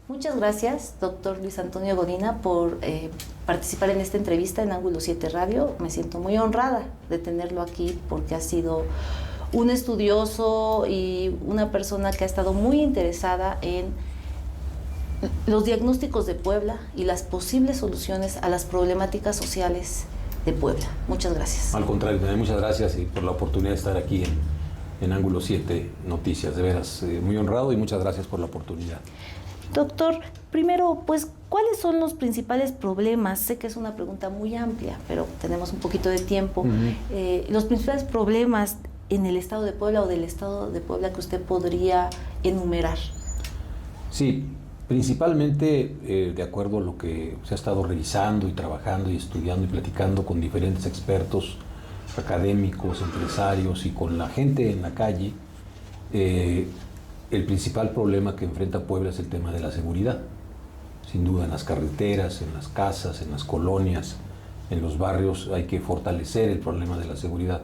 Muchas gracias, doctor Luis Antonio Godina, por participar en esta entrevista en Ángulo 7 Radio. Me siento muy honrada de tenerlo aquí porque ha sido un estudioso y una persona que ha estado muy interesada en los diagnósticos de Puebla y las posibles soluciones a las problemáticas sociales de Puebla. Muchas gracias. Al contrario, muchas gracias y por la oportunidad de estar aquí en Ángulo 7 Noticias. De veras, muy honrado y muchas gracias por la oportunidad. Doctor, primero, pues, ¿cuáles son los principales problemas? Sé que es una pregunta muy amplia, pero tenemos un poquito de tiempo. Los principales problemas en el estado de Puebla o del estado de Puebla que usted podría enumerar. Sí, principalmente de acuerdo a lo que se ha estado revisando y trabajando y estudiando y platicando con diferentes expertos, académicos, empresarios y con la gente en la calle, el principal problema que enfrenta Puebla es el tema de la seguridad. Sin duda, en las carreteras, en las casas, en las colonias, en los barrios hay que fortalecer el problema de la seguridad.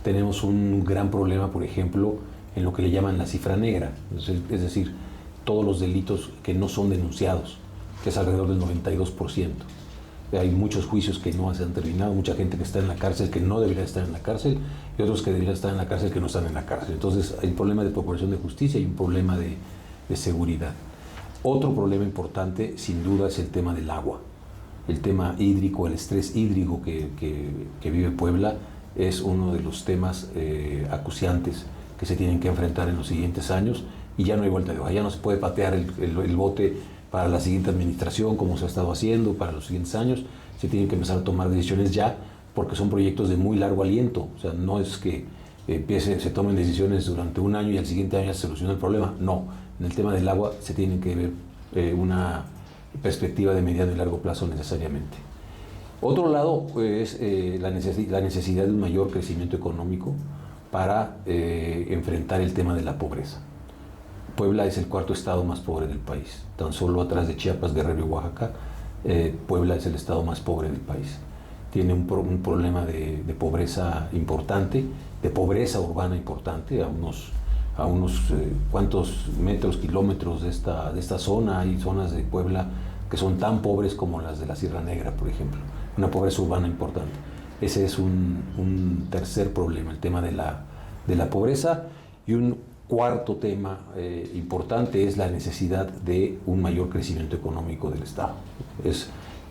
Tenemos un gran problema, por ejemplo, en lo que le llaman la cifra negra, es decir, todos los delitos que no son denunciados, que es alrededor del 92%. Hay muchos juicios que no se han terminado, mucha gente que está en la cárcel que no debería estar en la cárcel y otros que deberían estar en la cárcel que no están en la cárcel. Entonces hay un problema de procuración de justicia y un problema de seguridad. Otro problema importante, sin duda, es el tema del agua. El tema hídrico, el estrés hídrico que vive Puebla es uno de los temas acuciantes que se tienen que enfrentar en los siguientes años y ya no hay vuelta de hoja, ya no se puede patear el bote para la siguiente administración, como se ha estado haciendo para los siguientes años. Se tienen que empezar a tomar decisiones ya, porque son proyectos de muy largo aliento. O sea, no es que se tomen decisiones durante un año y al siguiente año ya se soluciona el problema. No, en el tema del agua se tiene que ver una perspectiva de mediano y largo plazo necesariamente. Otro lado es la necesidad de un mayor crecimiento económico para enfrentar el tema de la pobreza. Puebla es el cuarto estado más pobre del país. Tan solo atrás de Chiapas, Guerrero y Oaxaca, Puebla es el estado más pobre del país. Tiene un problema de pobreza importante, de pobreza urbana importante. A unos cuantos metros, kilómetros de esta zona, hay zonas de Puebla que son tan pobres como las de la Sierra Negra, por ejemplo. Una pobreza urbana importante. Ese es un tercer problema, el tema de la pobreza. Y un cuarto tema importante es la necesidad de un mayor crecimiento económico del Estado. Es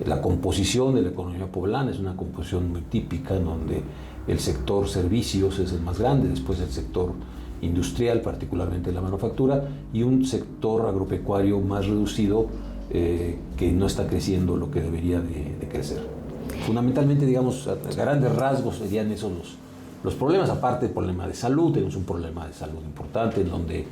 la composición de la economía poblana, es una composición muy típica en donde el sector servicios es el más grande, después el sector industrial, particularmente la manufactura, y un sector agropecuario más reducido que no está creciendo lo que debería de crecer. Fundamentalmente, digamos, a grandes rasgos serían esos los problemas. Aparte del problema de salud, tenemos un problema de salud importante en donde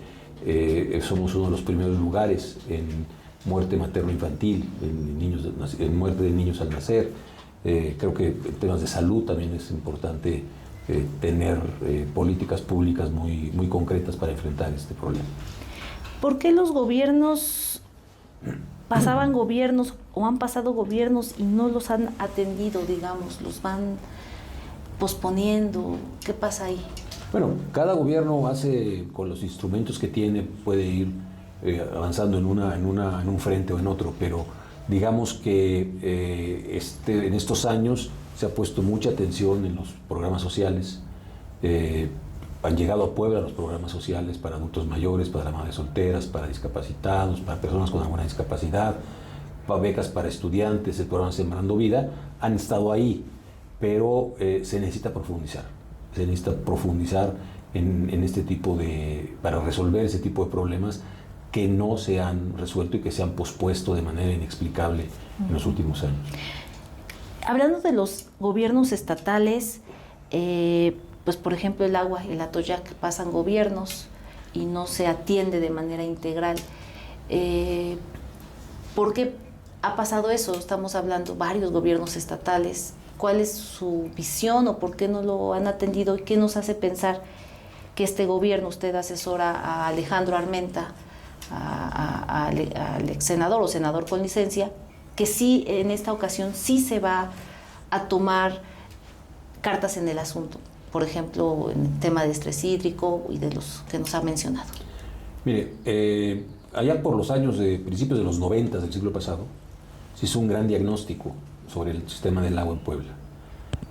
somos uno de los primeros lugares en muerte materno-infantil, en muerte de niños al nacer. Creo que en temas de salud también es importante tener políticas públicas muy concretas para enfrentar este problema. ¿Por qué los gobiernos pasaban gobiernos o han pasado gobiernos y no los han atendido, digamos, los van posponiendo? ¿Qué pasa ahí? Bueno, cada gobierno hace con los instrumentos que tiene, puede ir avanzando en un frente o en otro, pero digamos que en estos años se ha puesto mucha atención en los programas sociales. Han llegado a Puebla los programas sociales para adultos mayores, para madres solteras, para discapacitados, para personas con alguna discapacidad, para becas para estudiantes, el programa Sembrando Vida, han estado ahí, pero se necesita profundizar. Se necesita profundizar en este tipo para resolver ese tipo de problemas que no se han resuelto y que se han pospuesto de manera inexplicable en los últimos años. Hablando de los gobiernos estatales, pues por ejemplo el agua, el Atoyac, pasan gobiernos y no se atiende de manera integral. ¿Por qué ha pasado eso? Estamos hablando varios gobiernos estatales. ¿Cuál es su visión o por qué no lo han atendido? ¿Y qué nos hace pensar que este gobierno, usted asesora a Alejandro Armenta, al ex senador o senador con licencia, que sí, en esta ocasión sí se va a tomar cartas en el asunto? Por ejemplo, en el tema de estrés hídrico y de los que nos ha mencionado. Mire, allá por los años de principios de los 90 del siglo pasado, se hizo un gran diagnóstico sobre el sistema del agua en Puebla.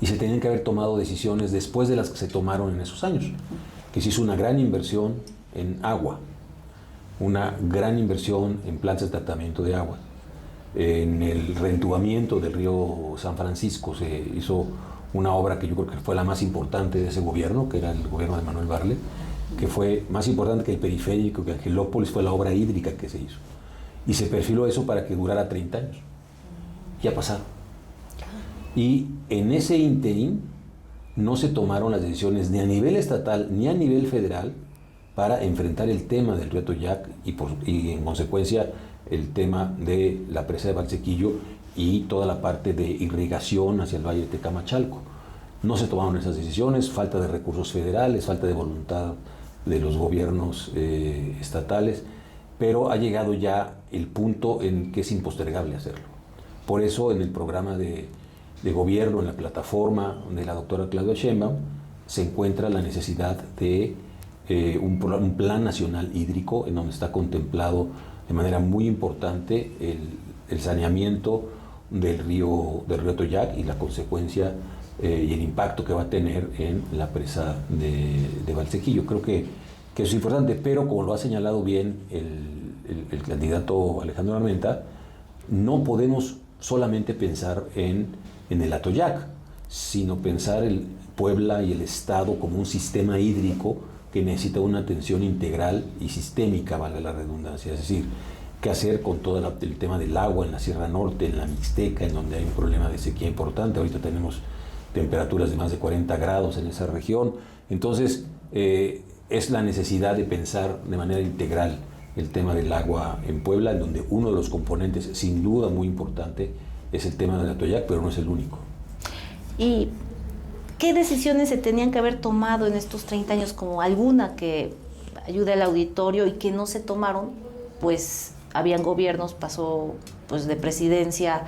Y se tenían que haber tomado decisiones después de las que se tomaron en esos años. Que se hizo una gran inversión en agua, una gran inversión en plantas de tratamiento de agua, en el reentubamiento del río San Francisco. Se hizo una obra que yo creo que fue la más importante de ese gobierno, que era el gobierno de Manuel Bartlett, que fue más importante que el periférico, que Angelópolis, fue la obra hídrica que se hizo. Y se perfiló eso para que durara 30 años. Ya pasaron. Y en ese ínterin no se tomaron las decisiones ni a nivel estatal ni a nivel federal para enfrentar el tema del río Atoyac y en consecuencia el tema de la presa de Valsequillo y toda la parte de irrigación hacia el valle de Tecamachalco. No se tomaron esas decisiones, falta de recursos federales, falta de voluntad de los gobiernos estatales, pero ha llegado ya el punto en que es impostergable hacerlo. Por eso en el programa de gobierno, en la plataforma de la doctora Claudia Sheinbaum, se encuentra la necesidad de un plan nacional hídrico en donde está contemplado de manera muy importante el saneamiento del río Atoyac y la consecuencia y el impacto que va a tener en la presa de Valsequillo. Creo que eso es importante, pero como lo ha señalado bien el candidato Alejandro Armenta, no podemos solamente pensar en el Atoyac, sino pensar el Puebla y el Estado como un sistema hídrico que necesita una atención integral y sistémica, valga la redundancia. Es decir, qué hacer con todo el tema del agua en la Sierra Norte, en la Mixteca, en donde hay un problema de sequía importante. Ahorita tenemos temperaturas de más de 40 grados en esa región. Entonces, es la necesidad de pensar de manera integral el tema del agua en Puebla, en donde uno de los componentes, sin duda muy importante, es el tema del Atoyac, pero no es el único. ¿Y qué decisiones se tenían que haber tomado en estos 30 años, como alguna que ayude al auditorio y que no se tomaron? Pues habían gobiernos, pasó pues de presidencia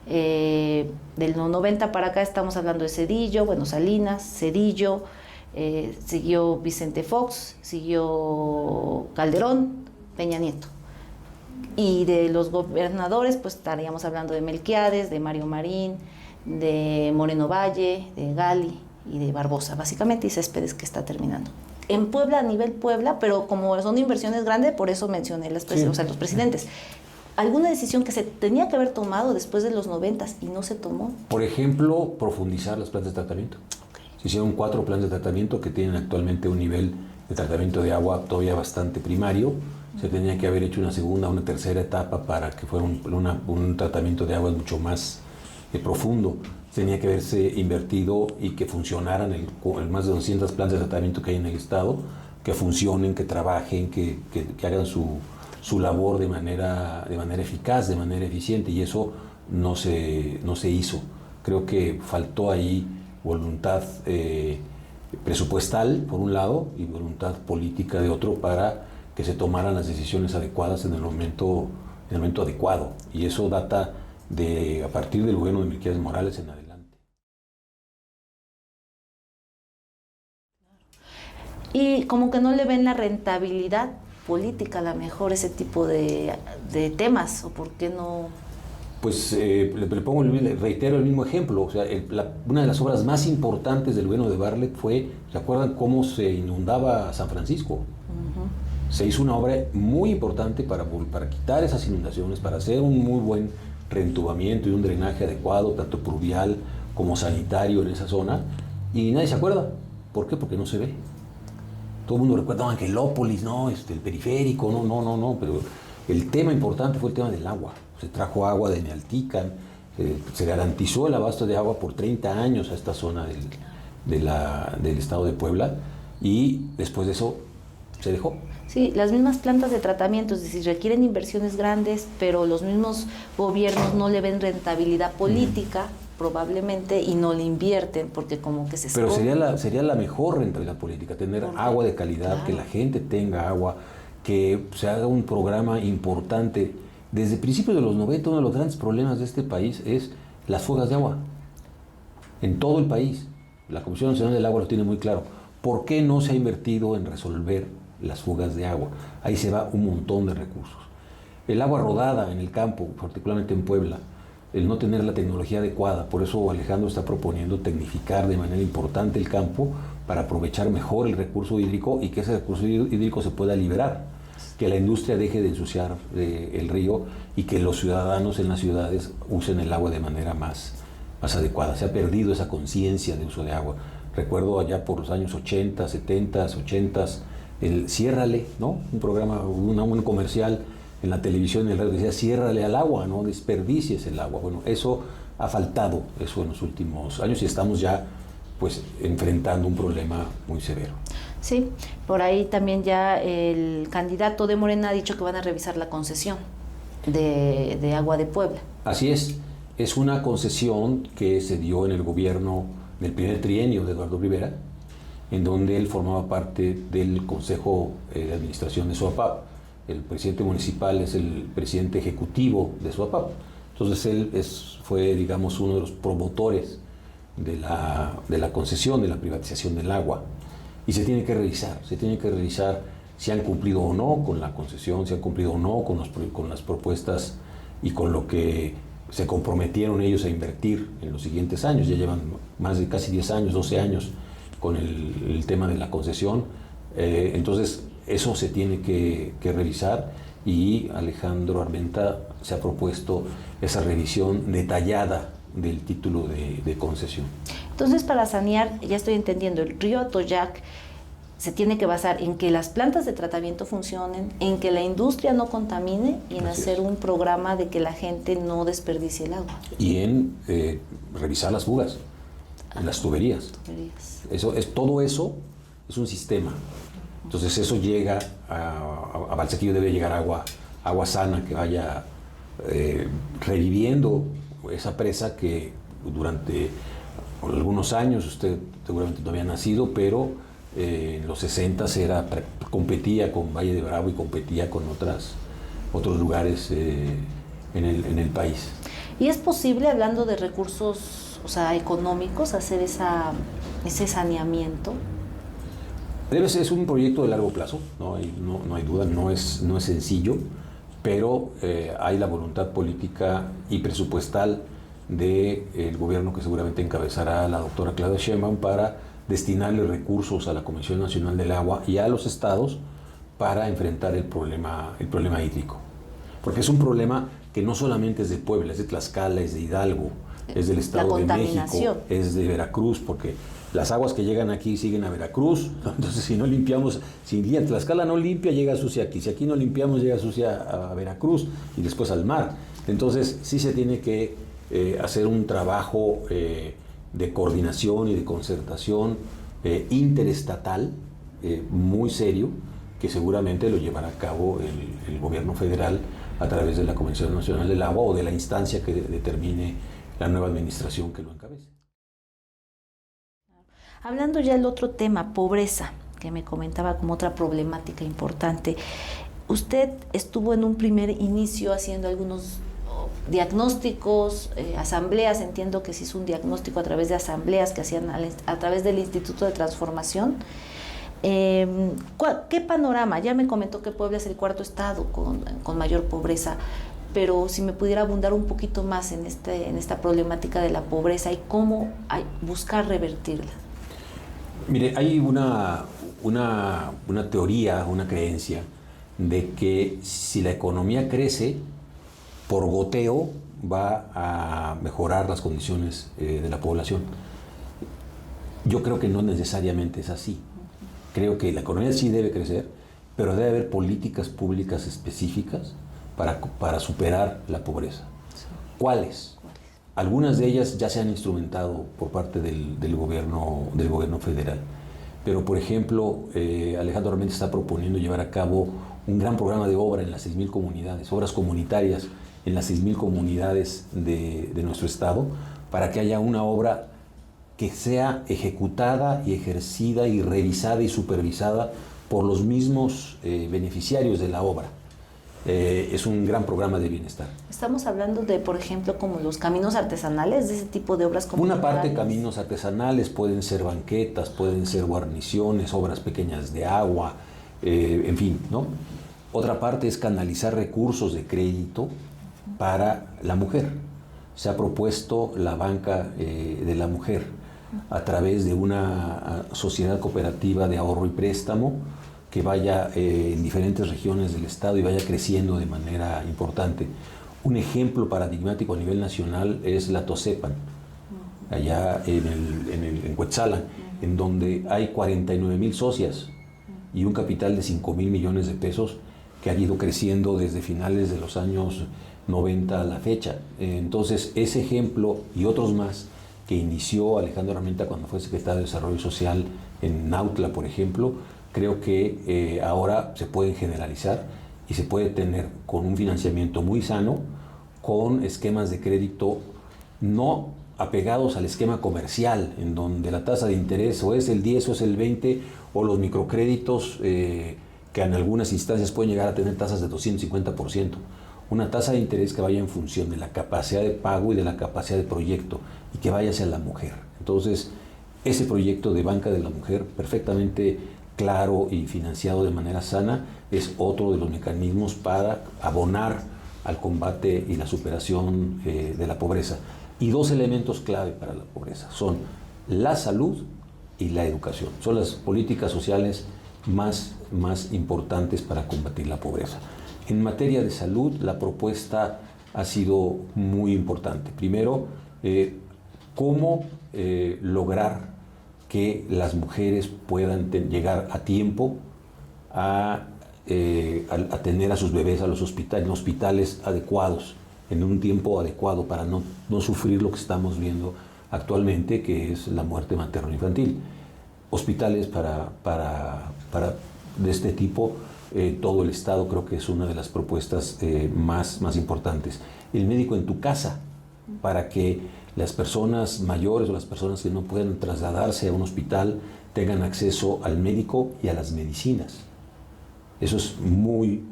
del 90 para acá, estamos hablando de Zedillo, bueno, Salinas, Zedillo, siguió Vicente Fox, siguió Calderón, Peña Nieto. Y de los gobernadores, pues estaríamos hablando de Melquiades, de Mario Marín, de Moreno Valle, de Gali y de Barbosa, básicamente, y Céspedes, que está terminando. En Puebla, a nivel Puebla, pero como son inversiones grandes, por eso mencioné los presidentes. ¿Alguna decisión que se tenía que haber tomado después de los 90 y no se tomó? Por ejemplo, profundizar las plantas de tratamiento. Okay. Se hicieron 4 plantas de tratamiento que tienen actualmente un nivel de tratamiento de agua todavía bastante primario. Se tenía que haber hecho una segunda, una tercera etapa para que fuera un tratamiento de agua mucho más profundo. Tenía que haberse invertido y que funcionaran el más de 200 plantas de tratamiento que hay en el estado, que funcionen, que trabajen, que hagan su labor de manera eficaz, de manera eficiente, y eso no se hizo. Creo que faltó ahí voluntad presupuestal, por un lado, y voluntad política de otro, para que se tomaran las decisiones adecuadas en el momento adecuado. Y eso data a partir del gobierno de Melquiades Morales en adelante. Y como que no le ven la rentabilidad política, a lo mejor, ese tipo de temas, o por qué no. Pues reitero el mismo ejemplo. O sea, una de las obras más importantes del gobierno de Bartlett fue, ¿se acuerdan cómo se inundaba San Francisco? Uh-huh. Se hizo una obra muy importante para quitar esas inundaciones, para hacer un muy buen reentubamiento y un drenaje adecuado, tanto pluvial como sanitario en esa zona, y nadie se acuerda. ¿Por qué? Porque no se ve. Todo el mundo recuerda Angelópolis, no, el periférico, no, pero el tema importante fue el tema del agua. Se trajo agua de Nealtican, se garantizó el abasto de agua por 30 años a esta zona del estado de Puebla, y después de eso se dejó. Sí, las mismas plantas de tratamiento, es decir, requieren inversiones grandes, pero los mismos gobiernos no le ven rentabilidad política, probablemente, y no le invierten, porque como que se... Pero sería la mejor rentabilidad política, tener agua de calidad, claro, que la gente tenga agua, que se haga un programa importante. Desde principios de los 90, uno de los grandes problemas de este país es las fugas de agua. En todo el país. La Comisión Nacional del Agua lo tiene muy claro. ¿Por qué no se ha invertido en resolver las fugas de agua. Ahí se va un montón de recursos. El agua rodada en el campo, particularmente en Puebla, el no tener la tecnología adecuada, por eso Alejandro está proponiendo tecnificar de manera importante el campo para aprovechar mejor el recurso hídrico y que ese recurso hídrico se pueda liberar, que la industria deje de ensuciar el río y que los ciudadanos en las ciudades usen el agua de manera más adecuada. Se ha perdido esa conciencia de uso de agua. Recuerdo allá por los años 80, 70, 80, el ciérrale, ¿no? Un programa, un comercial en la televisión, en el radio, decía ciérrale al agua, no desperdicies el agua. Bueno, eso ha faltado, eso en los últimos años, y estamos ya pues enfrentando un problema muy severo. Sí, por ahí también ya el candidato de Morena ha dicho que van a revisar la concesión de agua de Puebla. Así es una concesión que se dio en el gobierno del primer trienio de Eduardo Rivera, en donde él formaba parte del Consejo de Administración de Soapap. El presidente municipal es el presidente ejecutivo de Soapap. Entonces él fue, digamos, uno de los promotores de la concesión, de la privatización del agua. Y se tiene que revisar si han cumplido o no con la concesión, si han cumplido o no con las propuestas y con lo que se comprometieron ellos a invertir en los siguientes años. Ya llevan más de casi 10 años, 12 años con el tema de la concesión. Entonces, eso se tiene que revisar y Alejandro Armenta se ha propuesto esa revisión detallada del título de concesión. Entonces, para sanear, ya estoy entendiendo, el río Atoyac se tiene que basar en que las plantas de tratamiento funcionen, en que la industria no contamine y en hacer un programa de que la gente no desperdicie el agua. Y en revisar las fugas, las tuberías. Todo eso es un sistema. Entonces eso llega a Valsequillo, debe llegar agua sana que vaya reviviendo esa presa que durante algunos años, usted seguramente no había nacido, pero en los 60 competía con Valle de Bravo y competía con otros lugares en el país. ¿Y es posible, hablando de recursos, o sea, económicos, hacer ese saneamiento? Es un proyecto de largo plazo, no hay duda, no es sencillo, pero hay la voluntad política y presupuestal del gobierno que seguramente encabezará la doctora Claudia Sheinbaum para destinarle recursos a la Comisión Nacional del Agua y a los estados para enfrentar el problema hídrico. Porque es un problema que no solamente es de Puebla, es de Tlaxcala, es de Hidalgo, es del Estado de México, es de Veracruz, porque las aguas que llegan aquí siguen a Veracruz. Entonces, si no limpiamos, si Tlaxcala no limpia, llega sucia aquí. Si aquí no limpiamos, llega sucia a Veracruz y después al mar. Entonces, sí se tiene que hacer un trabajo de coordinación y de concertación interestatal muy serio, que seguramente lo llevará a cabo el gobierno federal a través de la Comisión Nacional del Agua o de la instancia que determine la nueva administración que lo encabece. Hablando ya del otro tema, pobreza, que me comentaba como otra problemática importante. Usted estuvo en un primer inicio haciendo algunos diagnósticos, asambleas, entiendo que se hizo un diagnóstico a través de asambleas que hacían a través del Instituto de Transformación. ¿Qué panorama? Ya me comentó que Puebla es el cuarto estado con mayor pobreza, pero si me pudiera abundar un poquito más en esta problemática de la pobreza y cómo buscar revertirla. Mire, hay una teoría, una creencia de que si la economía crece, por goteo va a mejorar las condiciones de la población. Yo creo que no necesariamente es así. Creo que la economía sí debe crecer, pero debe haber políticas públicas específicas para superar la pobreza. ¿Cuáles? Algunas de ellas ya se han instrumentado por parte del gobierno federal. Pero, por ejemplo, Alejandro Armenta está proponiendo llevar a cabo un gran programa de obra en las 6,000 comunidades, obras comunitarias en las 6,000 comunidades de nuestro estado, para que haya una obra que sea ejecutada y ejercida y revisada y supervisada por los mismos beneficiarios de la obra. Es un gran programa de bienestar. Estamos hablando de, por ejemplo, como los caminos artesanales, de ese tipo de obras comunitarias. Una parte caminos artesanales, pueden ser banquetas, pueden ser guarniciones, obras pequeñas de agua, en fin, ¿no? Otra parte es canalizar recursos de crédito para la mujer. Se ha propuesto la banca de la mujer a través de una sociedad cooperativa de ahorro y préstamo que vaya en diferentes regiones del estado y vaya creciendo de manera importante. Un ejemplo paradigmático a nivel nacional es la Tosepan, allá en Cuetzalan, en donde hay 49,000 socias y un capital de 5,000 millones de pesos que ha ido creciendo desde finales de los años 90 a la fecha. Entonces, ese ejemplo y otros más que inició Alejandro Armenta cuando fue secretario de Desarrollo Social en Nautla, por ejemplo, creo que ahora se pueden generalizar y se puede tener con un financiamiento muy sano, con esquemas de crédito no apegados al esquema comercial, en donde la tasa de interés o es el 10 o es el 20, o los microcréditos que en algunas instancias pueden llegar a tener tasas de 250%. Una tasa de interés que vaya en función de la capacidad de pago y de la capacidad de proyecto y que vaya hacia la mujer. Entonces, ese proyecto de banca de la mujer, perfectamente claro y financiado de manera sana, es otro de los mecanismos para abonar al combate y la superación de la pobreza. Y dos elementos clave para la pobreza son la salud y la educación. Son las políticas sociales más importantes para combatir la pobreza. En materia de salud, la propuesta ha sido muy importante. Primero, cómo lograr que las mujeres puedan llegar a tiempo a tener a sus bebés a los hospitales, en hospitales adecuados, en un tiempo adecuado, para no sufrir lo que estamos viendo actualmente, que es la muerte materno-infantil. Hospitales de este tipo, todo el Estado, creo que es una de las propuestas más importantes. El médico en tu casa, para que las personas mayores o las personas que no puedan trasladarse a un hospital tengan acceso al médico y a las medicinas. Eso es muy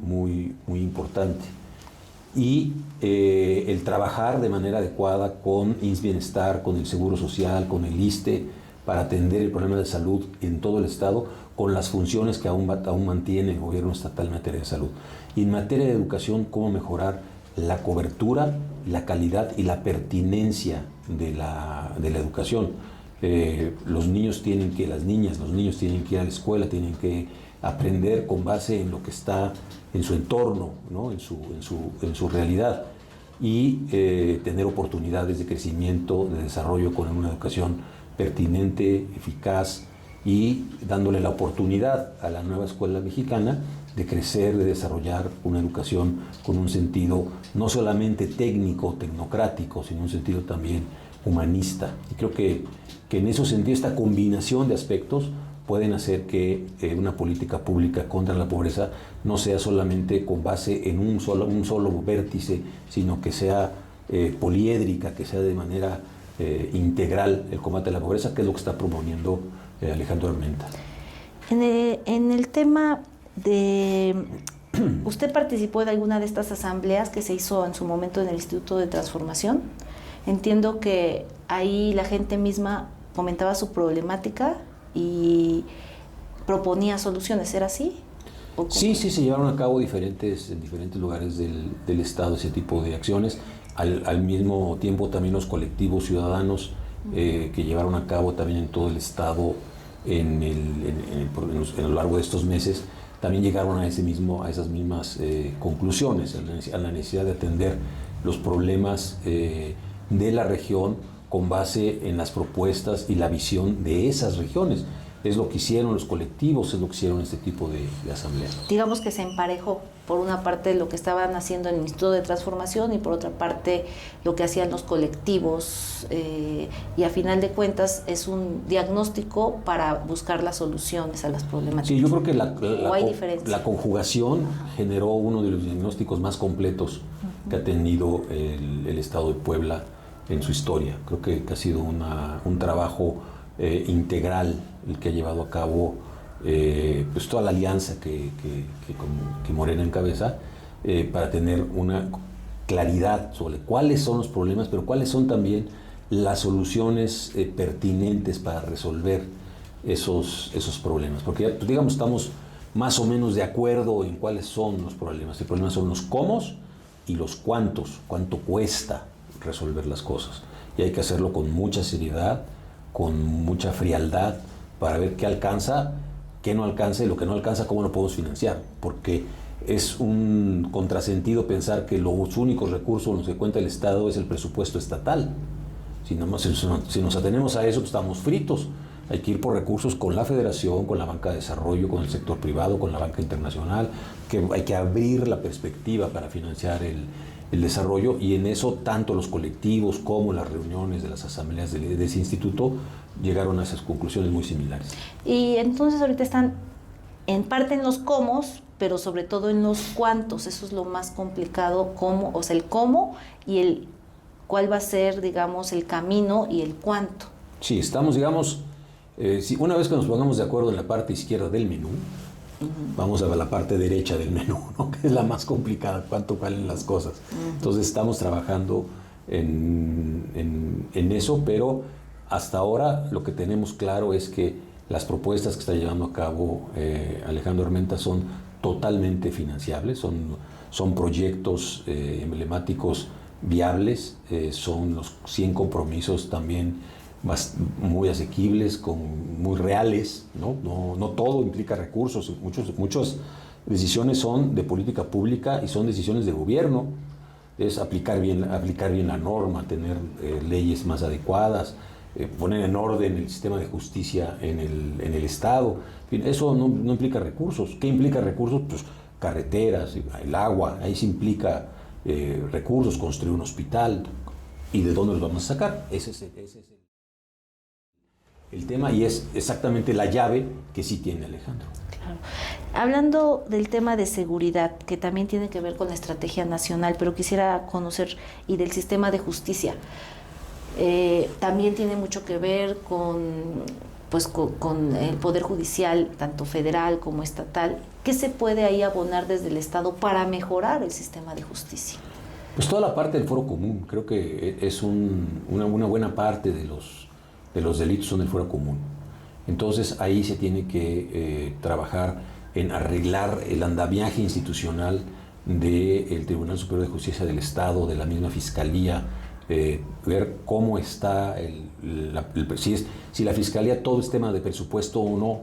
importante. Y el trabajar de manera adecuada con IMSS Bienestar, con el Seguro Social, con el ISSSTE, para atender el problema de salud en todo el Estado, con las funciones que aún mantiene el gobierno estatal en materia de salud. Y en materia de educación, cómo mejorar la cobertura, la calidad y la pertinencia de la educación. Los niños tienen que, las niñas, los niños tienen que ir a la escuela, tienen que aprender con base en lo que está en su entorno, ¿no? en su realidad, y tener oportunidades de crecimiento, de desarrollo con una educación pertinente, eficaz, y dándole la oportunidad a la nueva escuela mexicana de crecer, de desarrollar una educación con un sentido no solamente técnico, tecnocrático, sino un sentido también humanista. Y creo que en ese sentido, esta combinación de aspectos pueden hacer que una política pública contra la pobreza no sea solamente con base en un solo vértice, sino que sea poliédrica, que sea de manera integral el combate a la pobreza, que es lo que está promoviendo Alejandro Armenta. En el tema de... ¿Usted participó de alguna de estas asambleas que se hizo en su momento en el Instituto de Transformación? Entiendo que ahí la gente misma comentaba su problemática y proponía soluciones, ¿era así? Sí, se llevaron a cabo en diferentes lugares del Estado ese tipo de acciones. Al mismo tiempo también los colectivos ciudadanos que llevaron a cabo también en todo el Estado a lo largo de estos meses, también llegaron a esas mismas conclusiones, a la necesidad de atender los problemas de la región con base en las propuestas y la visión de esas regiones. Es lo que hicieron los colectivos, es lo que hicieron este tipo de asambleas. Digamos que se emparejó, por una parte lo que estaban haciendo en el Instituto de Transformación y por otra parte lo que hacían los colectivos, y a final de cuentas es un diagnóstico para buscar las soluciones a las problemáticas. Sí, yo creo que la conjugación generó uno de los diagnósticos más completos que ha tenido el Estado de Puebla en su historia. Creo que ha sido un trabajo integral el que ha llevado a cabo pues toda la alianza que Morena encabeza, para tener una claridad sobre cuáles son los problemas, pero cuáles son también las soluciones pertinentes para resolver esos problemas. Porque, pues, digamos, estamos más o menos de acuerdo en cuáles son los problemas. El problema son los cómo y los cuántos, cuánto cuesta resolver las cosas. Y hay que hacerlo con mucha seriedad, con mucha frialdad, para ver qué alcanza, qué no alcanza, y lo que no alcanza, cómo lo podemos financiar. Porque es un contrasentido pensar que los únicos recursos con los que cuenta el Estado es el presupuesto estatal. Si nos atenemos a eso, pues estamos fritos. Hay que ir por recursos con la Federación, con la banca de desarrollo, con el sector privado, con la banca internacional, que hay que abrir la perspectiva para financiar el desarrollo, y en eso tanto los colectivos como las reuniones de las asambleas de ese instituto llegaron a esas conclusiones muy similares. Y entonces ahorita están en parte en los cómo, pero sobre todo en los cuántos. Eso es lo más complicado, cómo, o sea, el cómo y el cuál va a ser, digamos, el camino y el cuánto. Sí, estamos, digamos, una vez que nos pongamos de acuerdo en la parte izquierda del menú, vamos a la parte derecha del menú, ¿no? Que es la más complicada, cuánto valen las cosas. Entonces estamos trabajando en eso, pero hasta ahora lo que tenemos claro es que las propuestas que está llevando a cabo Alejandro Armenta son totalmente financiables, son proyectos emblemáticos viables, son los 100 compromisos también muy asequibles, muy reales, ¿no? No todo implica recursos, muchas decisiones son de política pública y son decisiones de gobierno, es aplicar bien la norma, tener leyes más adecuadas, poner en orden el sistema de justicia en el Estado. En fin, eso no implica recursos. ¿Qué implica recursos? Pues carreteras, el agua, ahí se implica recursos, construir un hospital. ¿Y de dónde los vamos a sacar? Ese es el tema, y es exactamente la llave que sí tiene Alejandro. Claro. Hablando del tema de seguridad, que también tiene que ver con la estrategia nacional, pero quisiera conocer, y del sistema de justicia, también tiene mucho que ver con el Poder Judicial, tanto federal como estatal. ¿Qué se puede ahí abonar desde el Estado para mejorar el sistema de justicia? Pues toda la parte del foro común, creo que es una buena parte de los delitos son del fuero común. Entonces ahí se tiene que trabajar en arreglar el andamiaje institucional del Tribunal Superior de Justicia del Estado, de la misma Fiscalía, ver cómo está, si la Fiscalía todo es tema de presupuesto o no,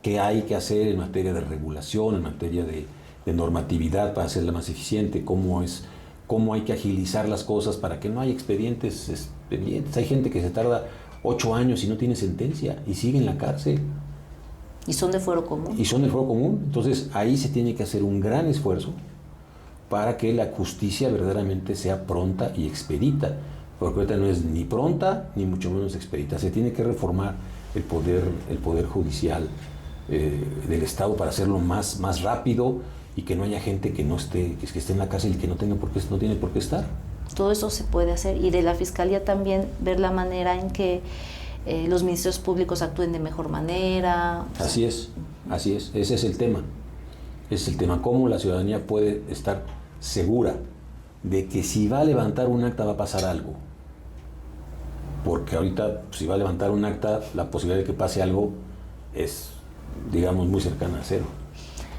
qué hay que hacer en materia de regulación, en materia de normatividad para hacerla más eficiente, cómo hay que agilizar las cosas para que no haya expedientes. Hay gente que se tarda 8 años y no tiene sentencia y sigue en la cárcel. ¿Y son de fuero común? Y son de fuero común. Entonces ahí se tiene que hacer un gran esfuerzo para que la justicia verdaderamente sea pronta y expedita. Porque ahorita no es ni pronta ni mucho menos expedita. Se tiene que reformar el poder judicial del Estado para hacerlo más rápido y que no haya gente que esté en la cárcel y que no tiene por qué estar. Todo eso se puede hacer, y de la Fiscalía también ver la manera en que los ministerios públicos actúen de mejor manera. Así es, ese es el tema. Cómo la ciudadanía puede estar segura de que si va a levantar un acta va a pasar algo. Porque ahorita, si va a levantar un acta, la posibilidad de que pase algo es, digamos, muy cercana a cero.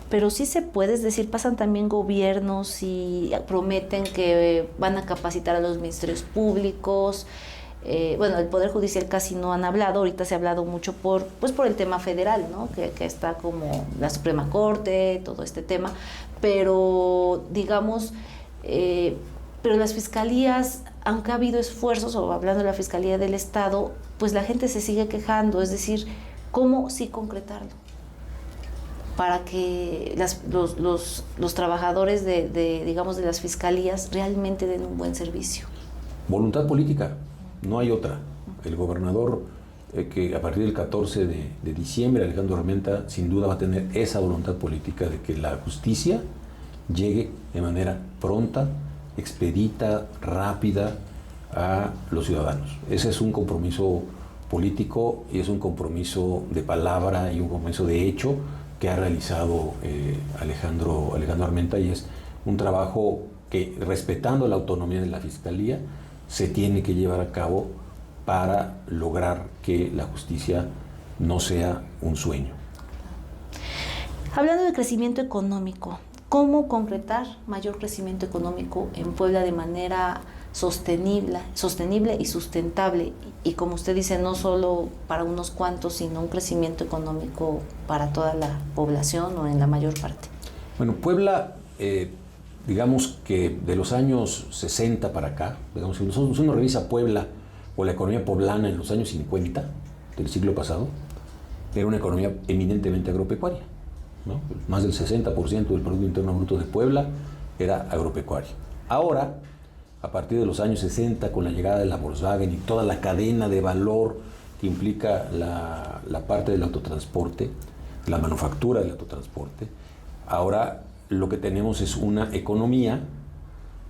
Pero sí se puede, es decir, pasan también gobiernos y prometen que van a capacitar a los ministerios públicos. Bueno, el Poder Judicial casi no han hablado, ahorita se ha hablado mucho por el tema federal, ¿no? Que está como la Suprema Corte, todo este tema, pero digamos, pero las fiscalías, aunque ha habido esfuerzos, o hablando de la Fiscalía del Estado, pues la gente se sigue quejando, es decir, ¿cómo sí concretarlo? Para que los trabajadores de las fiscalías realmente den un buen servicio. Voluntad política, no hay otra. El gobernador, que a partir del 14 de diciembre, Alejandro Armenta, sin duda va a tener esa voluntad política de que la justicia llegue de manera pronta, expedita, rápida a los ciudadanos. Ese es un compromiso político y es un compromiso de palabra y un compromiso de hecho que ha realizado Alejandro Armenta, y es un trabajo que, respetando la autonomía de la Fiscalía, se tiene que llevar a cabo para lograr que la justicia no sea un sueño. Hablando de crecimiento económico, ¿cómo concretar mayor crecimiento económico en Puebla de manera sostenible y sustentable? Y como usted dice, no solo para unos cuantos, sino un crecimiento económico para toda la población o en la mayor parte. Bueno, Puebla, digamos que de los años 60 para acá, digamos, si uno revisa Puebla o la economía poblana en los años 50 del siglo pasado, era una economía eminentemente agropecuaria, ¿no? Más del 60% del Producto Interno Bruto de Puebla era agropecuario. Ahora, a partir de los años 60, con la llegada de la Volkswagen y toda la cadena de valor que implica la parte del autotransporte, la manufactura del autotransporte, ahora lo que tenemos es una economía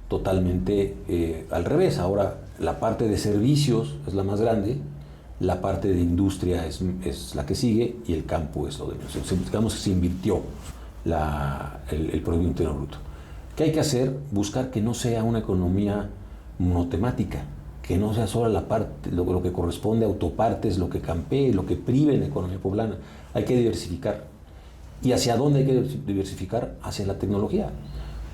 totalmente al revés. Ahora la parte de servicios es la más grande, la parte de industria es la que sigue y el campo es lo de menos. Digamos que se invirtió el Producto Interno Bruto. ¿Qué hay que hacer? Buscar que no sea una economía monotemática, que no sea solo la parte, lo que corresponde a autopartes, lo que campee, lo que prive en la economía poblana. Hay que diversificar. ¿Y hacia dónde hay que diversificar? Hacia la tecnología.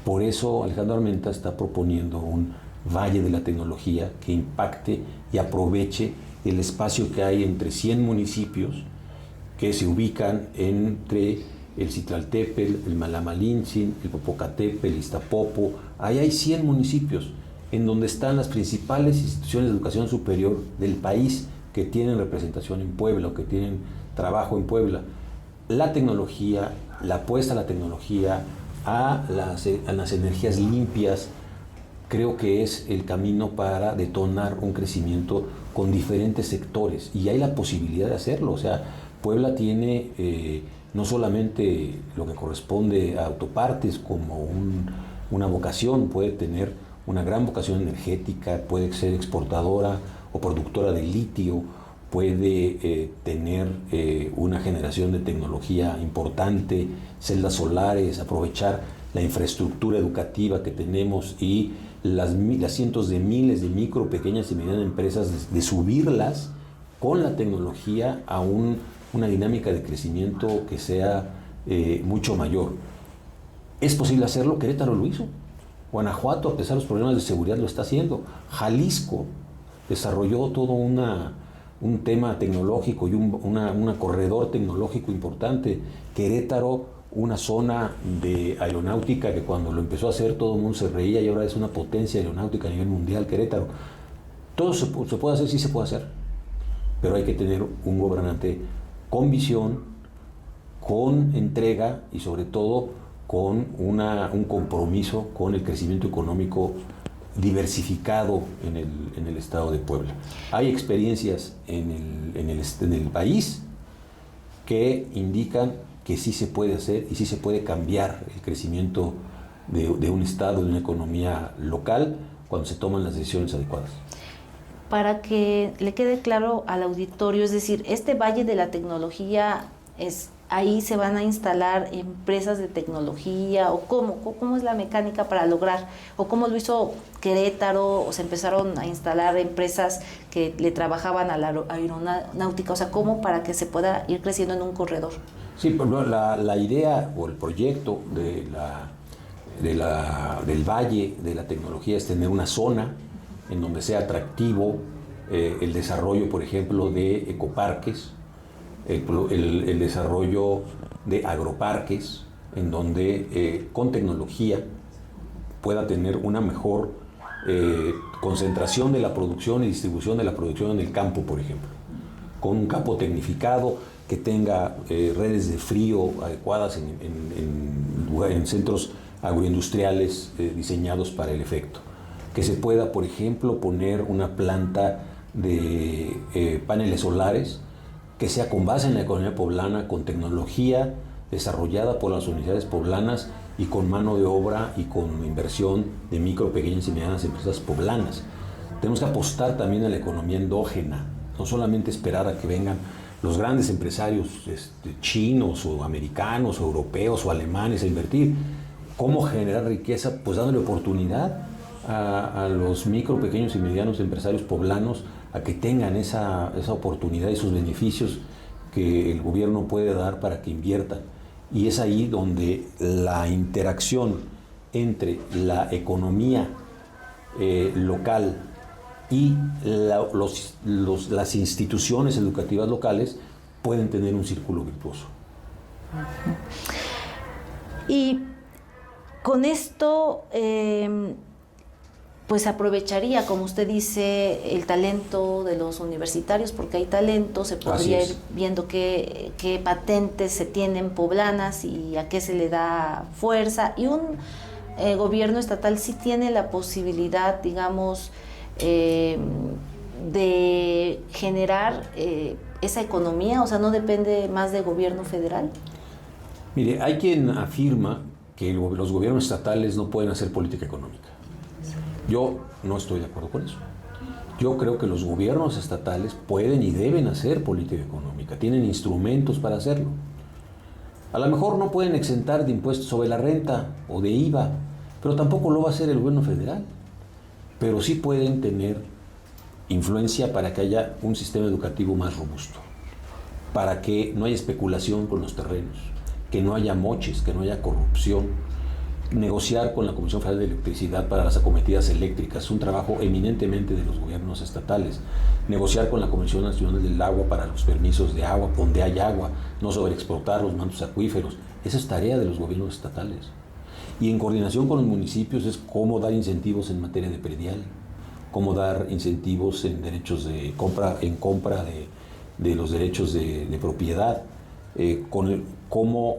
Por eso Alejandro Armenta está proponiendo un valle de la tecnología que impacte y aproveche el espacio que hay entre 100 municipios que se ubican entre el Citlaltépetl, el Malamalintzin, el Popocatépetl, el Iztapopo. Ahí hay 100 municipios en donde están las principales instituciones de educación superior del país que tienen representación en Puebla o que tienen trabajo en Puebla. La tecnología, la apuesta a la tecnología, a las energías limpias, creo que es el camino para detonar un crecimiento con diferentes sectores y hay la posibilidad de hacerlo. O sea, Puebla tiene no solamente lo que corresponde a autopartes como una vocación, puede tener una gran vocación energética, puede ser exportadora o productora de litio, puede tener una generación de tecnología importante, celdas solares, aprovechar la infraestructura educativa que tenemos y las cientos de miles de micro, pequeñas y medianas empresas, de subirlas con la tecnología a una dinámica de crecimiento que sea mucho mayor. ¿Es posible hacerlo? Querétaro lo hizo. Guanajuato, a pesar de los problemas de seguridad, lo está haciendo. Jalisco desarrolló todo un tema tecnológico y un corredor tecnológico importante. Querétaro, una zona de aeronáutica que cuando lo empezó a hacer todo el mundo se reía y ahora es una potencia aeronáutica a nivel mundial, Querétaro. Todo se puede hacer, sí se puede hacer, pero hay que tener un gobernante con visión, con entrega y sobre todo con un compromiso con el crecimiento económico diversificado en el estado de Puebla. Hay experiencias en el país que indican que sí se puede hacer y sí se puede cambiar el crecimiento de un estado, de una economía local, cuando se toman las decisiones adecuadas. Para que le quede claro al auditorio, es decir, este Valle de la Tecnología, ahí se van a instalar empresas de tecnología, o cómo es la mecánica para lograr, o cómo lo hizo Querétaro, o se empezaron a instalar empresas que le trabajaban a la aeronáutica, o sea, cómo para que se pueda ir creciendo en un corredor. Sí, la idea o el proyecto del Valle de la Tecnología es tener una zona en donde sea atractivo el desarrollo, por ejemplo, de ecoparques, el desarrollo de agroparques, en donde con tecnología pueda tener una mejor concentración de la producción y distribución de la producción en el campo, por ejemplo, con un campo tecnificado que tenga redes de frío adecuadas en centros agroindustriales diseñados para el efecto. Que se pueda, por ejemplo, poner una planta de paneles solares que sea con base en la economía poblana, con tecnología desarrollada por las universidades poblanas y con mano de obra y con inversión de micro, pequeñas y medianas empresas poblanas. Tenemos que apostar también a la economía endógena, no solamente esperar a que vengan los grandes empresarios chinos o americanos o europeos o alemanes a invertir. ¿Cómo generar riqueza? Pues dándole oportunidad a los micro, pequeños y medianos empresarios poblanos a que tengan esa oportunidad y esos beneficios que el gobierno puede dar para que inviertan. Y es ahí donde la interacción entre la economía local y las instituciones educativas locales pueden tener un círculo virtuoso. Y con esto, pues aprovecharía, como usted dice, el talento de los universitarios, porque hay talento, se podría ir viendo qué patentes se tienen poblanas y a qué se le da fuerza. Y un gobierno estatal sí tiene la posibilidad, digamos, de generar esa economía, o sea, no depende más del gobierno federal. Mire, hay quien afirma que los gobiernos estatales no pueden hacer política económica. Yo no estoy de acuerdo con eso. Yo creo que los gobiernos estatales pueden y deben hacer política económica, tienen instrumentos para hacerlo. A lo mejor no pueden exentar de impuestos sobre la renta o de IVA, pero tampoco lo va a hacer el gobierno federal. Pero sí pueden tener influencia para que haya un sistema educativo más robusto, para que no haya especulación con los terrenos, que no haya moches, que no haya corrupción, negociar con la Comisión Federal de Electricidad para las acometidas eléctricas, un trabajo eminentemente de los gobiernos estatales, negociar con la Comisión Nacional del Agua para los permisos de agua, donde hay agua, no sobreexplotar los mantos acuíferos, esa es tarea de los gobiernos estatales. Y en coordinación con los municipios es cómo dar incentivos en materia de predial, cómo dar incentivos en derechos de compra de los derechos de propiedad, cómo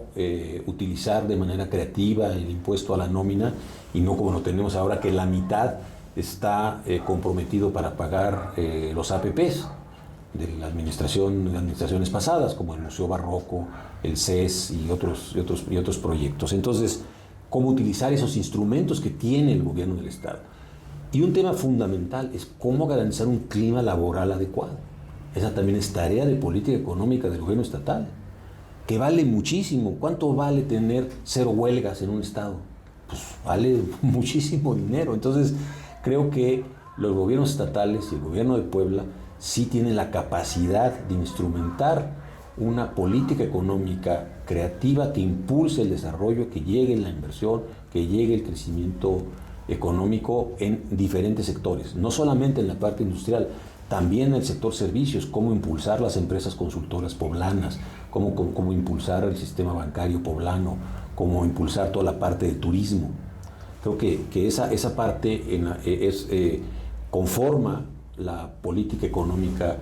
utilizar de manera creativa el impuesto a la nómina y no como lo tenemos ahora, que la mitad está comprometido para pagar los APPs de las administraciones pasadas, como el Museo Barroco, el CES y otros proyectos. Entonces, cómo utilizar esos instrumentos que tiene el gobierno del Estado. Y un tema fundamental es cómo garantizar un clima laboral adecuado. Esa también es tarea de política económica del gobierno estatal, que vale muchísimo. ¿Cuánto vale tener 0 huelgas en un estado? Pues vale muchísimo dinero. Entonces, creo que los gobiernos estatales y el gobierno de Puebla sí tienen la capacidad de instrumentar una política económica creativa que impulse el desarrollo, que llegue la inversión, que llegue el crecimiento económico en diferentes sectores, no solamente en la parte industrial, también en el sector servicios, cómo impulsar las empresas consultoras poblanas, cómo impulsar el sistema bancario poblano, cómo impulsar toda la parte de turismo. Creo que esa parte conforma la política económica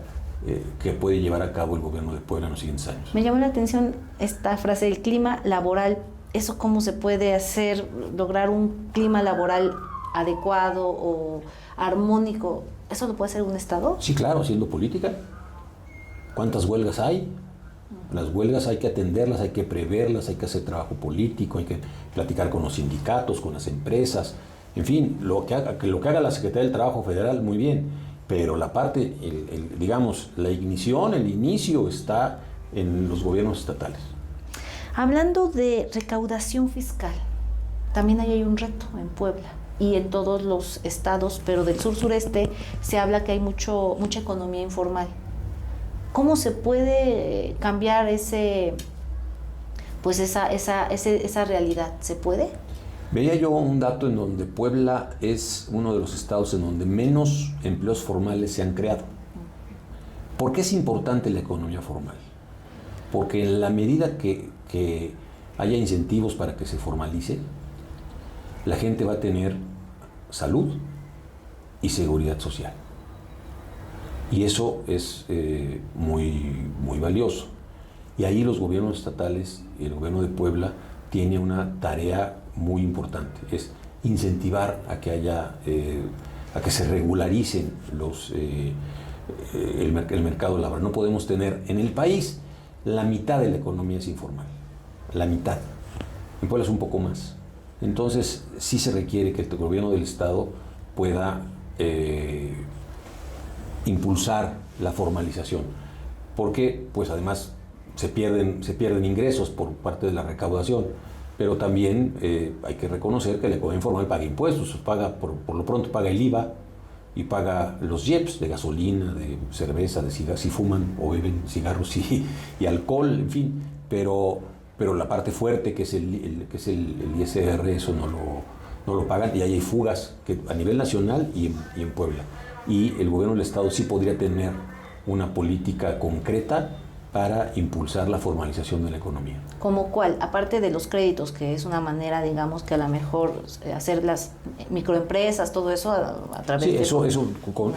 que puede llevar a cabo el gobierno de Puebla en los siguientes años. Me llamó la atención esta frase del clima laboral. ¿Eso cómo se puede hacer, lograr un clima laboral adecuado o armónico? ¿Eso lo puede hacer un Estado? Sí, claro, haciendo política. ¿Cuántas huelgas hay? Las huelgas hay que atenderlas, hay que preverlas, hay que hacer trabajo político, hay que platicar con los sindicatos, con las empresas. En fin, lo que haga la Secretaría del Trabajo Federal, muy bien. Pero la parte, digamos, la ignición, el inicio está en los gobiernos estatales. Hablando de recaudación fiscal, también ahí hay un reto en Puebla y en todos los estados, pero del sur-sureste se habla que hay mucha economía informal. ¿Cómo se puede cambiar esa realidad? ¿Se puede? Veía yo un dato en donde Puebla es uno de los estados en donde menos empleos formales se han creado. ¿Por qué es importante la economía formal? Porque en la medida que haya incentivos para que se formalice, la gente va a tener salud y seguridad social. Y eso es muy, muy valioso. Y ahí los gobiernos estatales y el gobierno de Puebla tiene una tarea muy importante, es incentivar a que a que se regularicen el mercado laboral. No podemos tener en el país la mitad de la economía es informal, la mitad. En Puebla es un poco más. Entonces sí se requiere que el gobierno del Estado pueda impulsar la formalización, porque pues además se pierden ingresos por parte de la recaudación, pero también hay que reconocer que la economía informal paga impuestos, paga por lo pronto paga el IVA y paga los IEPS de gasolina, de cerveza, de cigarros, si fuman o beben cigarros y alcohol, en fin, pero pero la parte fuerte, que es el ISR, eso no lo pagan, y ahí hay fugas que a nivel nacional y en Puebla. Y el gobierno del Estado sí podría tener una política concreta para impulsar la formalización de la economía. ¿Como cuál? Aparte de los créditos, que es una manera, digamos, que a lo mejor hacer las microempresas, todo eso a través de... Sí,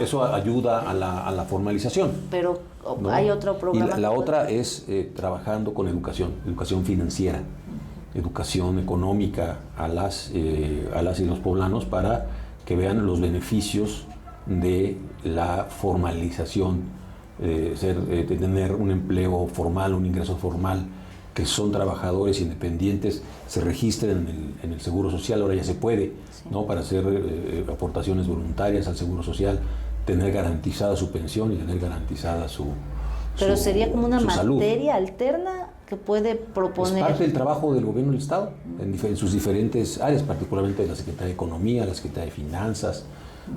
eso ayuda a la formalización. Pero ¿no? hay otro programa. Y la otra es trabajando con educación financiera, educación económica a las y los poblanos para que vean los beneficios de la formalización, de tener un empleo formal, un ingreso formal, que son trabajadores independientes, se registren en el Seguro Social, ahora ya se puede, sí, ¿no? Para hacer aportaciones voluntarias al Seguro Social, tener garantizada su pensión y tener garantizada su Pero sería como una materia salud alterna que puede proponer... Es parte del trabajo del gobierno del Estado, en sus diferentes áreas, particularmente la Secretaría de Economía, la Secretaría de Finanzas,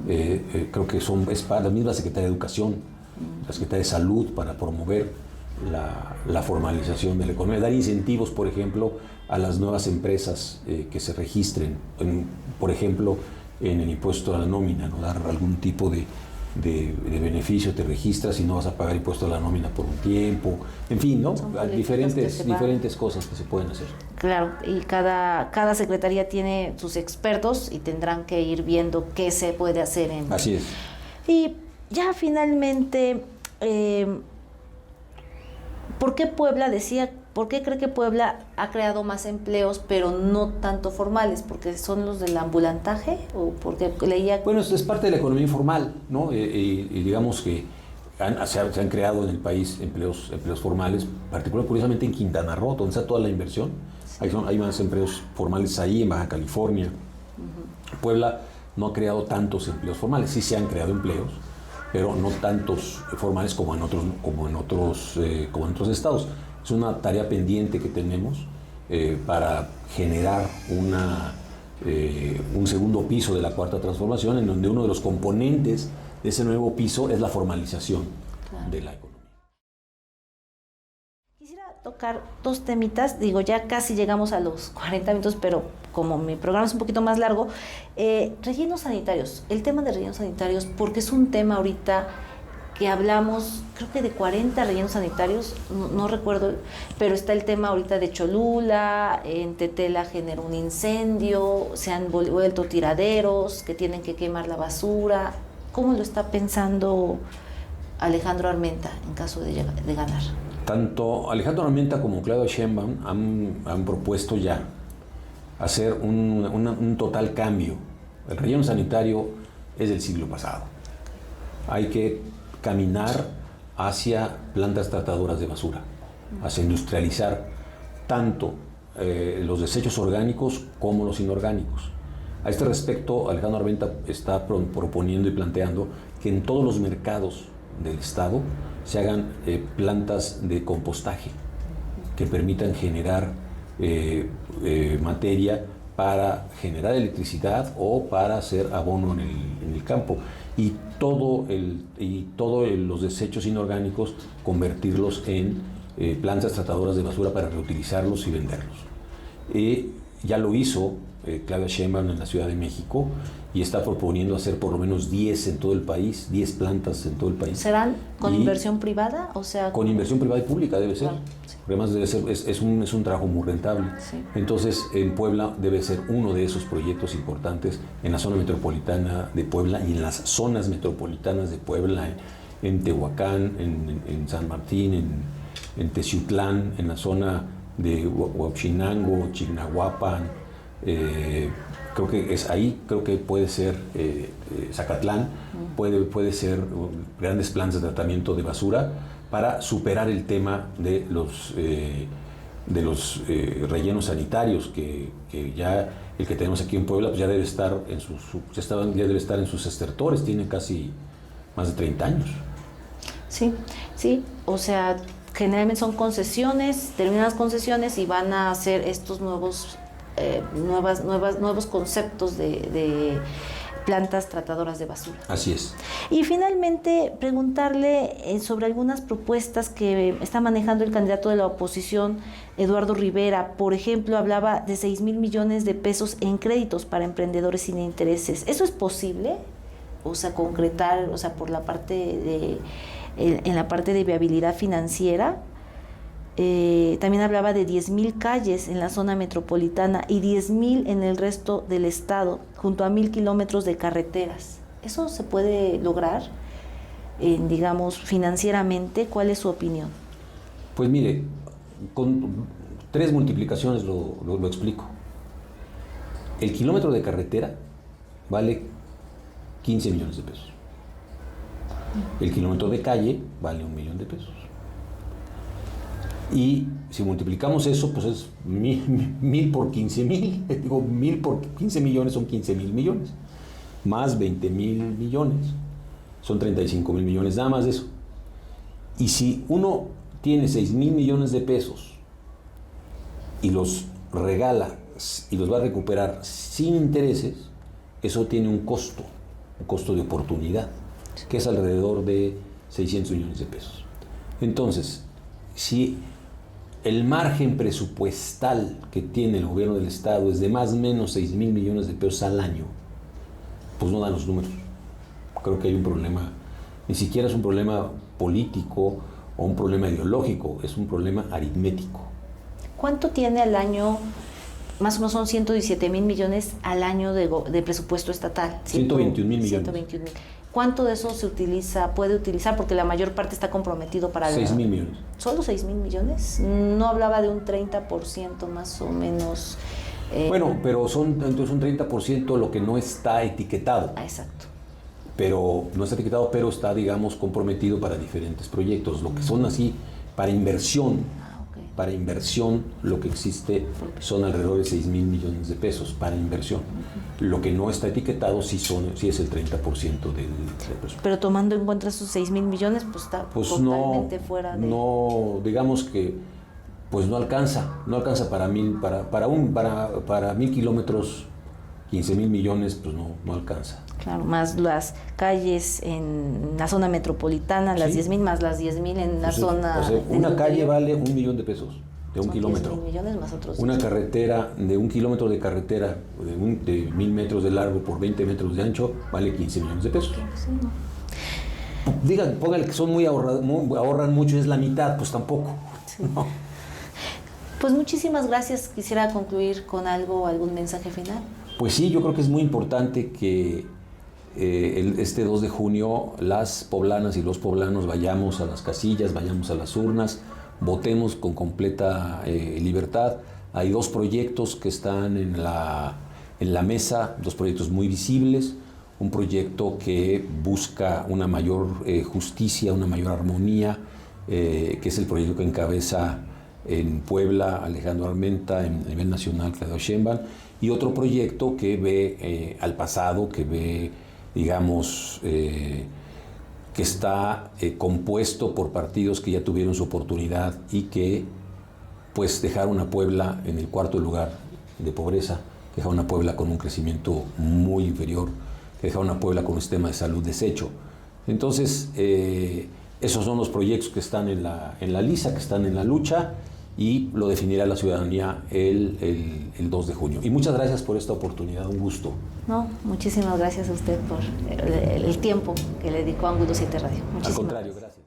creo que es para la misma Secretaría de Educación, la Secretaría de Salud, para promover la formalización de la economía, dar incentivos, por ejemplo, a las nuevas empresas que se registren, por ejemplo, en el impuesto a la nómina, ¿no? Dar algún tipo de beneficio, te registras y no vas a pagar impuesto a la nómina por un tiempo, en fin, ¿no? Hay diferentes cosas que se pueden hacer. Claro, y cada secretaría tiene sus expertos y tendrán que ir viendo qué se puede hacer. Así es. Y ya finalmente, ¿por qué cree que Puebla ha creado más empleos, pero no tanto formales? ¿Porque son los del ambulantaje? ¿O porque leía...? Bueno, es parte de la economía informal, ¿no? Y digamos que se han creado en el país empleos formales, particularmente, curiosamente, en Quintana Roo, donde está toda la inversión. Sí. Hay más empleos formales ahí, en Baja California. Puebla no ha creado tantos empleos formales, sí se han creado empleos, pero no tantos formales como en otros estados. Es una tarea pendiente que tenemos para generar un segundo piso de la Cuarta Transformación, en donde uno de los componentes de ese nuevo piso es la formalización, claro, de la economía. Quisiera tocar dos temitas, ya casi llegamos a los 40 minutos, pero como mi programa es un poquito más largo, rellenos sanitarios, el tema de rellenos sanitarios, porque es un tema ahorita que hablamos, creo que de 40 rellenos sanitarios, no recuerdo, pero está el tema ahorita de Cholula, en Tetela generó un incendio, se han vuelto tiraderos, que tienen que quemar la basura. ¿Cómo lo está pensando Alejandro Armenta en caso de ganar? Tanto Alejandro Armenta como Claudia Sheinbaum han propuesto ya hacer un total cambio. El relleno sanitario es del siglo pasado. Hay que caminar hacia plantas tratadoras de basura, hacia industrializar tanto los desechos orgánicos como los inorgánicos. A este respecto, Alejandro Armenta está proponiendo y planteando que en todos los mercados del Estado se hagan plantas de compostaje que permitan generar materia para generar electricidad o para hacer abono en el campo, y todos los desechos inorgánicos convertirlos en plantas tratadoras de basura para reutilizarlos y venderlos. Ya lo hizo Claudia Sheinbaum en la Ciudad de México y está proponiendo hacer por lo menos 10 en todo el país, 10 plantas en todo el país. ¿Serán con inversión privada? O sea, con inversión privada y pública debe ser. Claro, sí. Además debe ser, es un trabajo muy rentable. Sí. Entonces, en Puebla debe ser uno de esos proyectos importantes en la zona metropolitana de Puebla y en las zonas metropolitanas de Puebla, en Tehuacán, en San Martín, en Teciutlán, en la zona de Huachinango, Chignahuapan. Creo que es ahí, creo que puede ser Zacatlán, puede ser grandes plantas de tratamiento de basura para superar el tema de los rellenos sanitarios, que ya el que tenemos aquí en Puebla pues ya debe estar en sus estertores, tiene casi más de 30 años. Sí, o sea, generalmente son concesiones, terminan las concesiones y van a hacer estos nuevos conceptos de plantas tratadoras de basura. Así es. Y finalmente, preguntarle sobre algunas propuestas que está manejando el candidato de la oposición, Eduardo Rivera. Por ejemplo, hablaba de 6,000 millones de pesos en créditos para emprendedores sin intereses. ¿Eso es posible? O sea, concretar, o sea, por la parte en la parte de viabilidad financiera. También hablaba de 10,000 calles en la zona metropolitana y 10,000 en el resto del estado, junto a 1,000 kilómetros de carreteras. ¿Eso se puede lograr, digamos, financieramente? ¿Cuál es su opinión? Pues mire, con 3 multiplicaciones lo explico. El kilómetro de carretera vale 15 millones de pesos. El kilómetro de calle vale 1 millón de pesos. Y si multiplicamos eso, pues es 1,000 por 15,000. Digo, 1,000 por 15 millones son 15,000 millones. Más 20,000 millones. Son 35,000 millones, nada más de eso. Y si uno tiene 6,000 millones de pesos y los regala y los va a recuperar sin intereses, eso tiene un costo de oportunidad, que es alrededor de 600 millones de pesos. Entonces, si el margen presupuestal que tiene el gobierno del Estado es de más o menos 6,000 millones de pesos al año, pues no dan los números. Creo que hay un problema, ni siquiera es un problema político o un problema ideológico, es un problema aritmético. ¿Cuánto tiene al año? Más o menos son 117,000 millones al año de presupuesto estatal. 121,000 millones. 121,000. ¿Cuánto de eso puede utilizar? Porque la mayor parte está comprometido para... 6,000 millones. ¿Solo 6,000 millones? No hablaba de un 30% más o menos. Bueno, pero entonces un 30% lo que no está etiquetado. Exacto. Pero no está etiquetado, pero está, digamos, comprometido para diferentes proyectos. Lo que son así, para inversión. Para inversión, lo que existe son alrededor de 6,000 millones de pesos para inversión. Lo que no está etiquetado sí es el 30% del presupuesto. Pero tomando en cuenta esos 6,000 millones, pues está totalmente fuera de... No, digamos que pues no alcanza para 1,000 kilómetros, 15,000 millones, pues no alcanza. Claro, más las calles en la zona metropolitana, las 10,000 más las 10,000 en la zona... O sea, una calle vale 1 millón de pesos de un kilómetro. 10,000 millones más otros. Una carretera de 1 kilómetro de carretera de 1,000 metros de largo por 20 metros de ancho vale 15 millones de pesos. Póngale que son ahorran mucho, es la mitad, pues tampoco. Sí. No. Pues muchísimas gracias. Quisiera concluir con algún mensaje final. Pues sí, yo creo que es muy importante que este 2 de junio las poblanas y los poblanos vayamos a las casillas, vayamos a las urnas, votemos con completa libertad. Hay 2 proyectos que están en la mesa, 2 proyectos muy visibles. Un proyecto que busca una mayor justicia, una mayor armonía, que es el proyecto que encabeza en Puebla Alejandro Armenta, a nivel nacional Claudia Sheinbaum, y otro proyecto que ve al pasado, que ve, digamos, que está compuesto por partidos que ya tuvieron su oportunidad y que pues dejaron a Puebla en el 4º lugar de pobreza, dejaron a Puebla con un crecimiento muy inferior, dejaron a Puebla con un sistema de salud deshecho. Entonces, esos son los proyectos que están en la lista, que están en la lucha, y lo definirá la ciudadanía el 2 de junio. Y muchas gracias por esta oportunidad, un gusto. No, muchísimas gracias a usted por el tiempo que le dedicó a Ángulo 7 Radio. Al contrario, gracias.